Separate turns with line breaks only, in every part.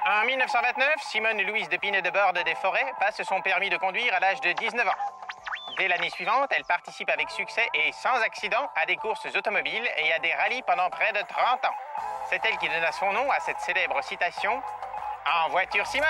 En 1929, Simone Louise de Pinet-de-Borde des Forêts passe son permis de conduire à l'âge de 19 ans. Dès l'année suivante, elle participe avec succès et sans accident à des courses automobiles et à des rallyes pendant près de 30 ans. C'est elle qui donna son nom à cette célèbre citation « En voiture Simone ».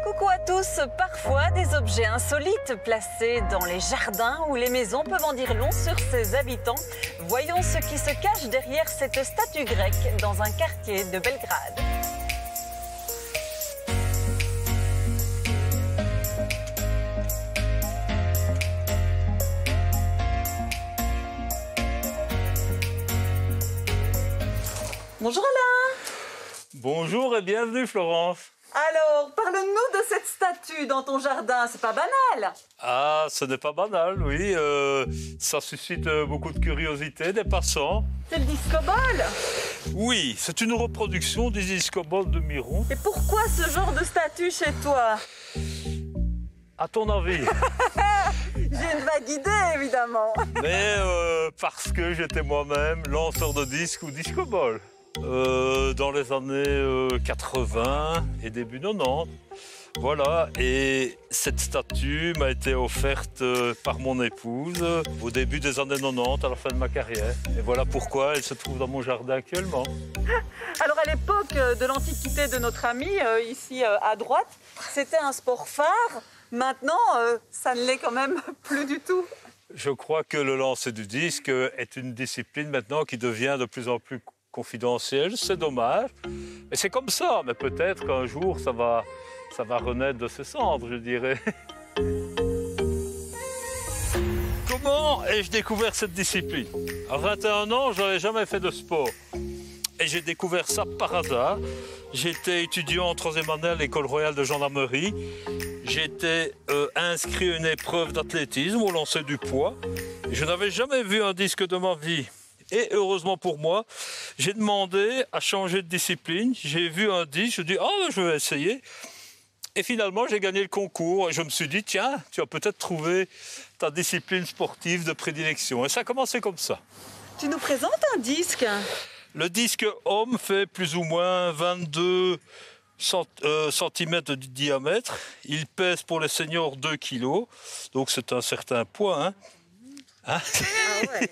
Coucou à tous, parfois des objets insolites placés dans les jardins ou les maisons peuvent en dire long sur ses habitants. Voyons ce qui se cache derrière cette statue grecque dans un quartier de Belgrade. Bonjour Alain.
Bonjour et bienvenue Florence.
Alors, parle-nous de cette statue dans ton jardin, c'est pas banal.
Ah, ce n'est pas banal, oui. Ça suscite beaucoup de curiosité des passants.
C'est le disco-ball.
Oui, c'est une reproduction du disco-ball de Miron.
Et pourquoi ce genre de statue chez toi?
À ton avis?
J'ai une vague idée, évidemment.
Mais parce que j'étais moi-même lanceur de disques ou disco-ball. Dans les années 80 et début 90. Voilà, et cette statue m'a été offerte par mon épouse au début des années 90, à la fin de ma carrière. Et voilà pourquoi elle se trouve dans mon jardin actuellement.
Alors à l'époque de l'antiquité de notre ami, ici à droite, c'était un sport phare. Maintenant, ça ne l'est quand même plus du tout.
Je crois que le lancer du disque est une discipline maintenant qui devient de plus en plus confidentielle. C'est dommage. Mais c'est comme ça. Mais peut-être qu'un jour, ça va renaître de ses cendres, je dirais. Comment ai-je découvert cette discipline? À 21 ans, je n'avais jamais fait de sport. Et j'ai découvert ça par hasard. J'étais étudiant en 3e année à l'école royale de gendarmerie. J'étais inscrit à une épreuve d'athlétisme au lancer du poids. Et je n'avais jamais vu un disque de ma vie. Et heureusement pour moi, j'ai demandé à changer de discipline. J'ai vu un disque, je me dis « Ah, je vais essayer ». Et finalement, j'ai gagné le concours. Et je me suis dit « Tiens, tu as peut-être trouvé ta discipline sportive de prédilection ». Et ça a commencé comme ça.
Tu nous présentes un disque?
Le disque homme fait plus ou moins 22 cm de diamètre. Il pèse pour les seniors 2 kg. Donc c'est un certain poids, hein.
Ah ouais.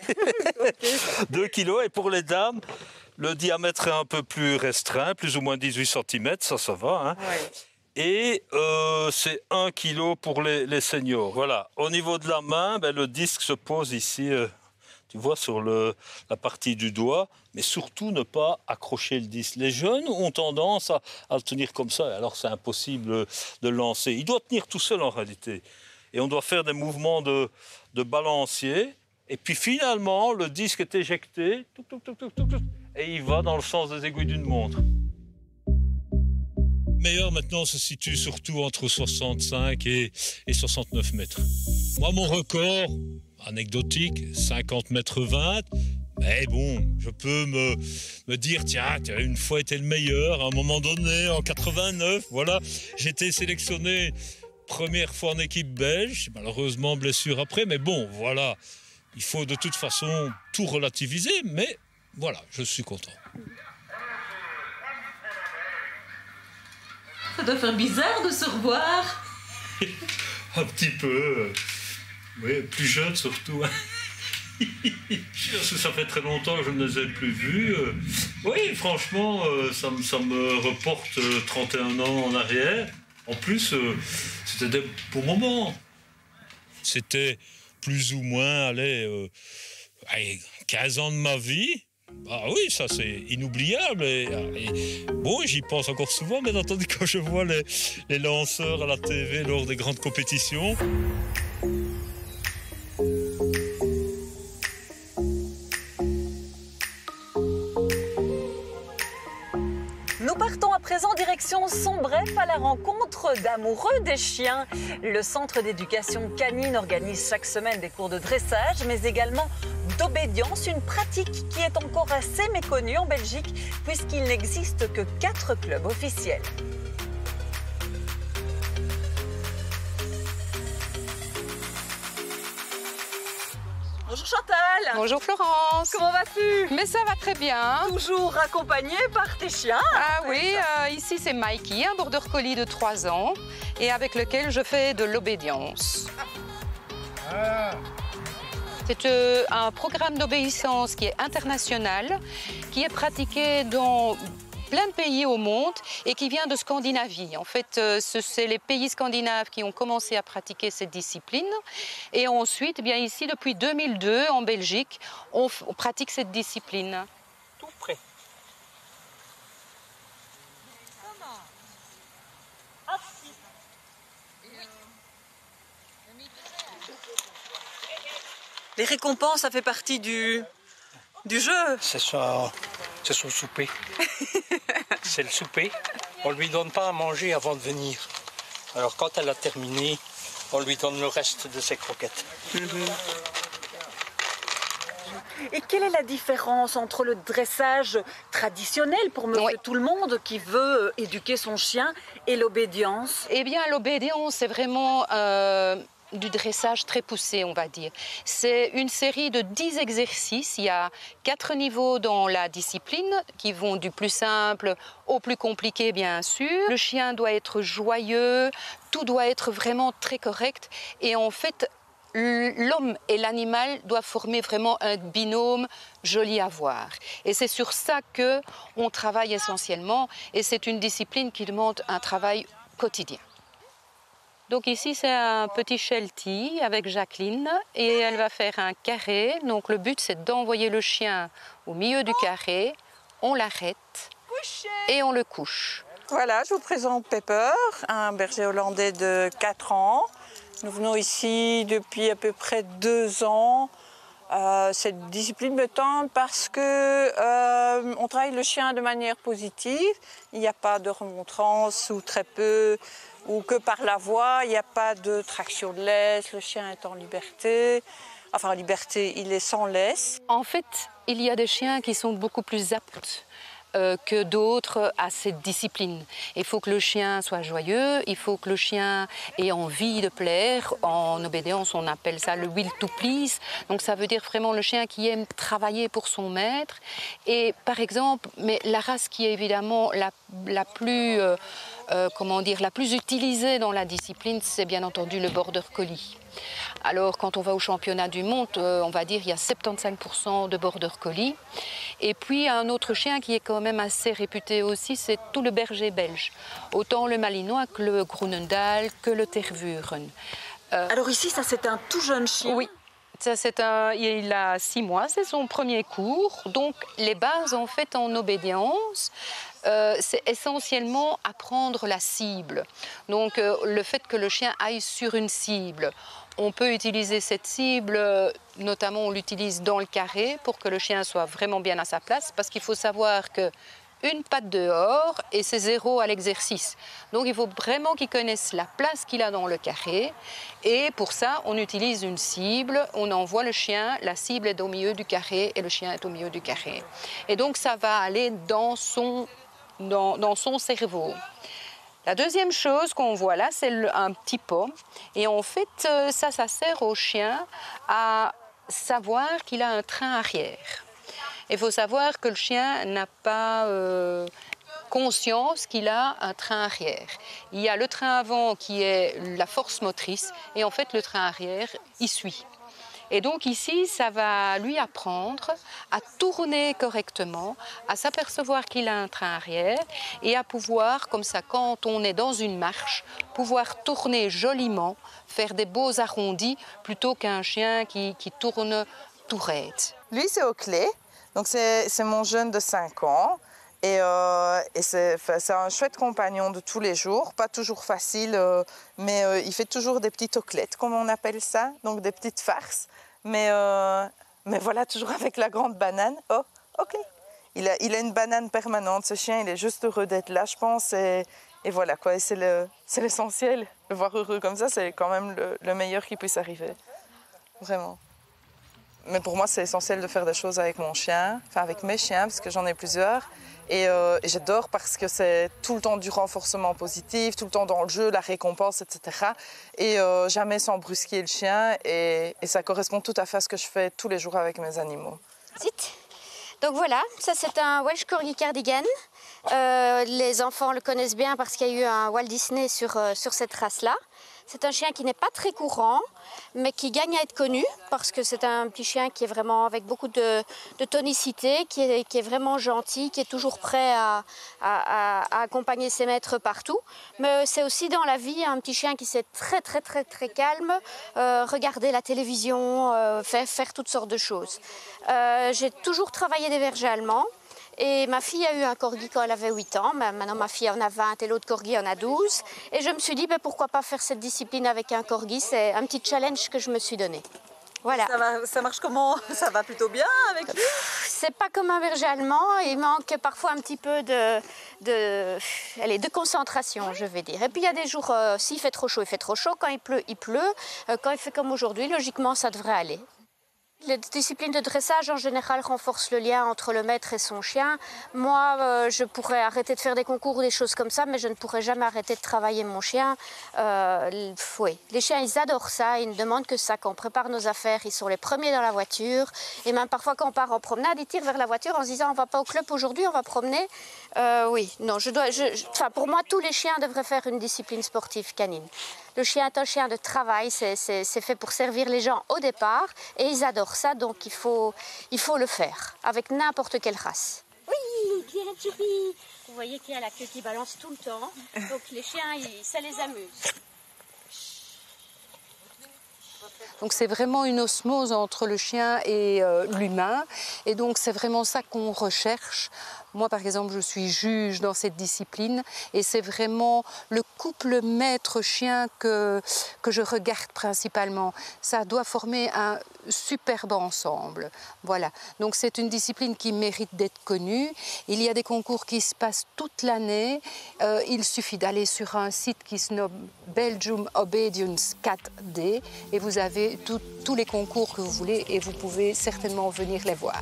Okay.
2 kilos. Et pour les dames, le diamètre est un peu plus restreint, plus ou moins 18 cm, ça va. Hein.
Ouais.
Et c'est 1 kilo pour les seniors. Voilà. Au niveau de la main, le disque se pose ici, tu vois, sur la partie du doigt, mais surtout ne pas accrocher le disque. Les jeunes ont tendance à le tenir comme ça, alors c'est impossible de le lancer. Il doit tenir tout seul en réalité. Et on doit faire des mouvements de balancier. Et puis finalement, le disque est éjecté. Et il va dans le sens des aiguilles d'une montre. Le meilleur maintenant se situe surtout entre 65 et 69 mètres. Moi, mon record, anecdotique, 50 mètres 20. Mais bon, je peux me dire, tiens, tu as une fois été le meilleur, à un moment donné, en 89, voilà. J'ai été sélectionné première fois en équipe belge, malheureusement blessure après, mais bon, voilà. Il faut de toute façon tout relativiser, mais voilà, je suis content.
Ça doit faire bizarre de se revoir.
Un petit peu, oui, plus jeune surtout. Parce que ça fait très longtemps que je ne les ai plus vus. Oui, franchement, ça me reporte 31 ans en arrière. En plus, c'était des beaux moments. C'était plus ou moins, 15 ans de ma vie. Ah oui, ça c'est inoubliable. Et bon, j'y pense encore souvent, bien entendu, quand je vois les lanceurs à la TV lors des grandes compétitions.
Nous partons à présent direction Sombref à la rencontre d'amoureux des chiens. Le centre d'éducation canine organise chaque semaine des cours de dressage, mais également d'obédience, une pratique qui est encore assez méconnue en Belgique puisqu'il n'existe que 4 clubs officiels. Bonjour Chantal.
Bonjour Florence.
Comment vas-tu?
Mais ça va très bien.
Toujours accompagnée par tes chiens.
Ah oui, ici c'est Mikey, un border collie de 3 ans et avec lequel je fais de l'obédience. C'est un programme d'obéissance qui est international, qui est pratiqué dans plein de pays au monde et qui vient de Scandinavie. En fait, c'est les pays scandinaves qui ont commencé à pratiquer cette discipline. Et ensuite, eh bien ici, depuis 2002, en Belgique, on pratique cette discipline.
Tout près.
Les récompenses, ça fait partie du jeu.
C'est son souper. C'est le souper. On ne lui donne pas à manger avant de venir. Alors quand elle a terminé, on lui donne le reste de ses croquettes.
Et quelle est la différence entre le dressage traditionnel pour monsieur tout le monde qui veut éduquer son chien et l'obédience?
Eh bien, l'obédience, c'est vraiment du dressage très poussé, on va dire. C'est une série de 10 exercices. Il y a 4 niveaux dans la discipline qui vont du plus simple au plus compliqué, bien sûr. Le chien doit être joyeux, tout doit être vraiment très correct. Et en fait, l'homme et l'animal doivent former vraiment un binôme joli à voir. Et c'est sur ça qu'on travaille essentiellement. Et c'est une discipline qui demande un travail quotidien. Donc ici, c'est un petit sheltie avec Jacqueline et elle va faire un carré. Donc le but, c'est d'envoyer le chien au milieu du carré. On l'arrête et on le couche.
Voilà, je vous présente Pepper, un berger hollandais de 4 ans. Nous venons ici depuis à peu près 2 ans. Cette discipline me tente parce que on travaille le chien de manière positive. Il n'y a pas de remontrance ou très peu, ou que par la voix. Il n'y a pas de traction de laisse. Le chien est en liberté. Enfin, en liberté, il est sans laisse.
En fait, il y a des chiens qui sont beaucoup plus aptes que d'autres à cette discipline. Il faut que le chien soit joyeux, il faut que le chien ait envie de plaire. En obédience, on appelle ça le will to please. Donc ça veut dire vraiment le chien qui aime travailler pour son maître. Et par exemple, mais la race qui est évidemment la plus utilisée dans la discipline, c'est bien entendu le border collie. Alors, quand on va au championnat du monde, on va dire qu'il y a 75% de border collie. Et puis, un autre chien qui est quand même assez réputé aussi, c'est tout le berger belge. Autant le malinois que le groenendael, que le tervuren.
Alors ici, ça c'est un tout jeune chien.
Oui. Il a 6 mois, c'est son premier cours. Donc, les bases, en fait, en obédience, c'est essentiellement apprendre la cible. Donc, le fait que le chien aille sur une cible. On peut utiliser cette cible, notamment on l'utilise dans le carré pour que le chien soit vraiment bien à sa place, parce qu'il faut savoir que une patte dehors et c'est 0 à l'exercice. Donc il faut vraiment qu'il connaisse la place qu'il a dans le carré. Et pour ça, on utilise une cible, on envoie le chien, la cible est au milieu du carré et le chien est au milieu du carré. Et donc ça va aller dans son cerveau. La deuxième chose qu'on voit là, c'est un petit pot. Et en fait, ça sert au chien à savoir qu'il a un train arrière. Il faut savoir que le chien n'a pas conscience qu'il a un train arrière. Il y a le train avant qui est la force motrice et en fait le train arrière y suit. Et donc ici, ça va lui apprendre à tourner correctement, à s'apercevoir qu'il a un train arrière et à pouvoir, comme ça, quand on est dans une marche, pouvoir tourner joliment, faire des beaux arrondis plutôt qu'un chien qui tourne tout raide.
Lui, c'est Oakley. Donc c'est mon jeune de 5 ans. Et c'est un chouette compagnon de tous les jours, pas toujours facile, mais il fait toujours des petites oclettes, comme on appelle ça, donc des petites farces. Mais voilà, toujours avec la grande banane. Oh, ok. Il a une banane permanente, ce chien, il est juste heureux d'être là, je pense. Et voilà, quoi, c'est l'essentiel. Le voir heureux comme ça, c'est quand même le meilleur qui puisse arriver. Vraiment. Mais pour moi, c'est essentiel de faire des choses avec mon chien, enfin avec mes chiens, parce que j'en ai plusieurs. Et j'adore parce que c'est tout le temps du renforcement positif, tout le temps dans le jeu, la récompense, etc. Et jamais sans brusquer le chien. Et ça correspond tout à fait à ce que je fais tous les jours avec mes animaux.
Donc voilà, ça c'est un Welsh Corgi Cardigan. Les enfants le connaissent bien parce qu'il y a eu un Walt Disney sur cette race-là. C'est un chien qui n'est pas très courant, mais qui gagne à être connu parce que c'est un petit chien qui est vraiment avec beaucoup de tonicité, qui est vraiment gentil, qui est toujours prêt à accompagner ses maîtres partout. Mais c'est aussi dans la vie un petit chien qui sait très calme, regarder la télévision, faire toutes sortes de choses. J'ai toujours travaillé des bergers allemands. Et ma fille a eu un corgi quand elle avait 8 ans. Maintenant, ma fille en a 20 et l'autre corgi en a 12. Et je me suis dit, pourquoi pas faire cette discipline avec un corgi? C'est un petit challenge que je me suis donné. Voilà.
Ça marche comment? Ça va plutôt bien avec lui?
C'est pas comme un berger allemand. Il manque parfois un petit peu de concentration, je vais dire. Et puis, il y a des jours, s'il fait trop chaud, il fait trop chaud. Quand il pleut, il pleut. Quand il fait comme aujourd'hui, logiquement, ça devrait aller. Les disciplines de dressage, en général, renforcent le lien entre le maître et son chien. Moi, je pourrais arrêter de faire des concours ou des choses comme ça, mais je ne pourrais jamais arrêter de travailler mon chien. Oui. Les chiens, ils adorent ça, ils ne demandent que ça. Quand on prépare nos affaires, ils sont les premiers dans la voiture. Et même parfois, quand on part en promenade, ils tirent vers la voiture en se disant « on ne va pas au club aujourd'hui, on va promener ». Oui, non, pour moi, tous les chiens devraient faire une discipline sportive canine. Le chien est un chien de travail, c'est fait pour servir les gens au départ et ils adorent ça, donc il faut le faire avec n'importe quelle race. Oui, Pierrette Choupi. Vous voyez qu'il y a la queue qui balance tout le temps, donc les chiens, ça les amuse.
Donc c'est vraiment une osmose entre le chien et l'humain et donc c'est vraiment ça qu'on recherche. Moi, par exemple, je suis juge dans cette discipline et c'est vraiment le couple maître-chien que je regarde principalement. Ça doit former un superbe ensemble. Voilà. Donc c'est une discipline qui mérite d'être connue. Il y a des concours qui se passent toute l'année. Il suffit d'aller sur un site qui se nomme Belgium Obedience 4D et vous avez tous les concours que vous voulez et vous pouvez certainement venir les voir.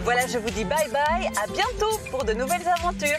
Voilà, je vous dis bye bye, à bientôt pour de nouvelles aventures.